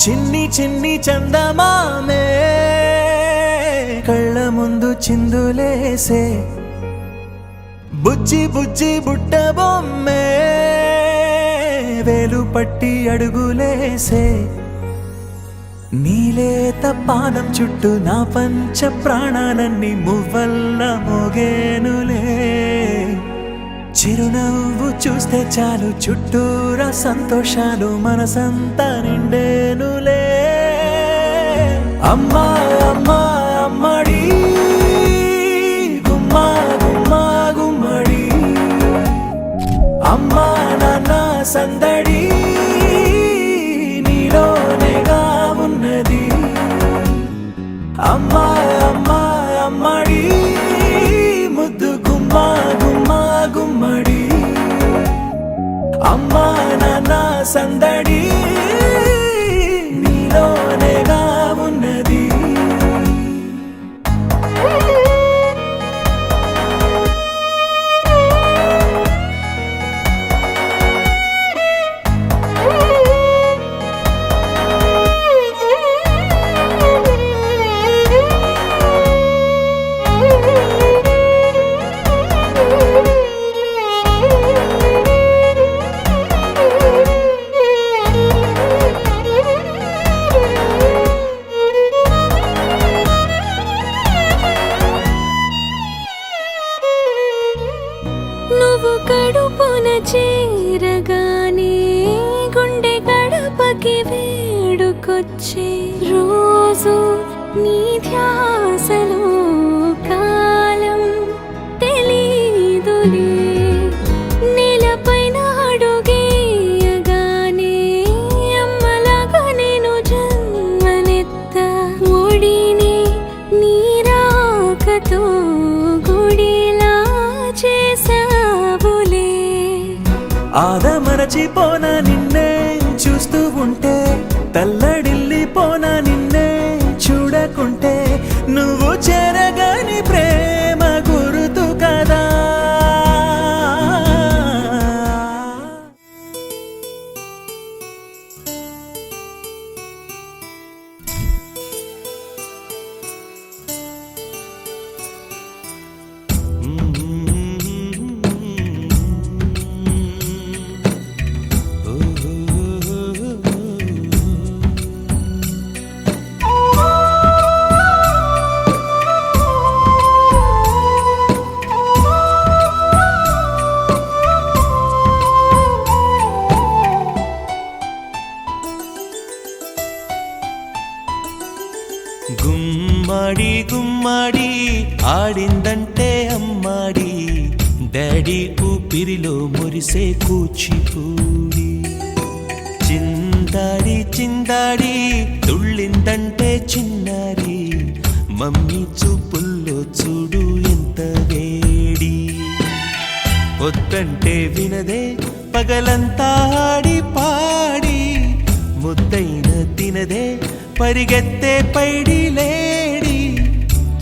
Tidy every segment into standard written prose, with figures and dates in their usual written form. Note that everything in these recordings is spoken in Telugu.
చిన్ని చిన్ని చందమామే కళ్ళ ముందు చిందులేసే బుజ్జి బుజ్జి బుట్ట బొమ్మే వేలు పట్టి అడుగులేసే నీలేత పాదం చుట్టూ నా పంచ ప్రాణాలన్నీ మువ్వల్ల మోగేనులే చిరునవ్వు చూస్తే చాలు చుట్టూరా సంతోషాలు మనసంతా నిండేనులే అమ్మా అమ్మా అమ్మడి గుమ్మా గుమ్మా గుమ్మడి అమ్మా నాన్న సందడి నీలోనేగా ఉన్నది అమ్మా అమ్మా అమ్మడి ముద్దు గుమ్మా గుమ్మా గుమ్మడి అమ్మా నాన్న సందడి నీలోనేగా ఉన్నది నువ్వు కడుపున చేరగానే గుండె గడపకి వేడుకొచ్చే రోజు నీ ధ్యాసలో కాలం తెలీదులే నేలపైన అడుగేయగానే అమ్మలాగా నేను జన్మనెత్త ఒడిని నీ రాకతో గుడిలా చేసావులే ఆదమరచిపోన నిన్నే చూస్తూ ఉంటే తల్లడిల్లిపోన నిన్నే చూడకుంటే నువ్వు చెరగని ప్రేమ గుర్తు కదా గుమ్మడి గుమ్మడి ఆడిందంటే అమ్మాడి డాడీ ఊపిరిలో మురిసే కూచిపూడి చిందాడి చిందాడి తుళ్ళిందంటే చిన్నారి మమ్మీ చూపుల్లో చూడు ఎంత వేడి వద్దంటే వినదే పగలంతా ఆడి పాడి ముద్దైన తినదే పరిగెత్తే పైడి లేడి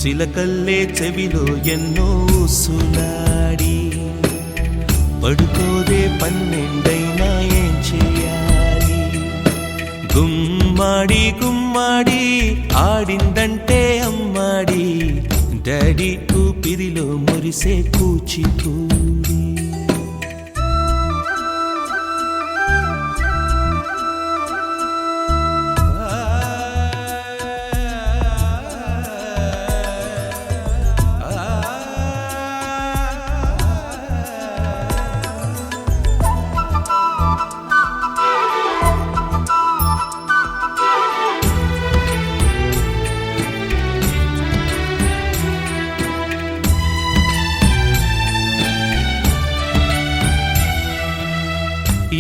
చిలకల్లే చెవిలో ఎన్నో సులాడి పడుకోదే పన్నెండైనా ఏం చేయాలి గుమ్మాడి గుమ్మాడి ఆడిందంటే అమ్మాడి డాడీ ఊపిరిలో మురిసే కూచిపూడి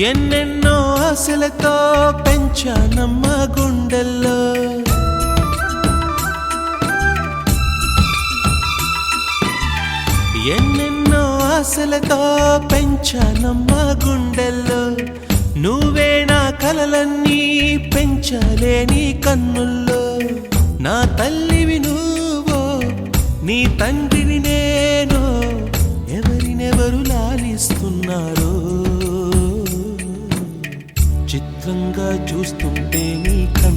ఎన్నెన్నో ఆశలతో పెంచానమ్మ గుండెల్లో ఎన్నెన్నో ఆశలతో పెంచానమ్మ గుండెల్లో నువ్వే నా కలలన్నీ పెంచాలే నీ కన్నుల్లో నా తల్లివి నువ్వో నీ తండ్రిని నేను ఎవరినెవరు లాలిస్తున్నారో చిత్రంగా చూస్తుంటే నీ కన్ను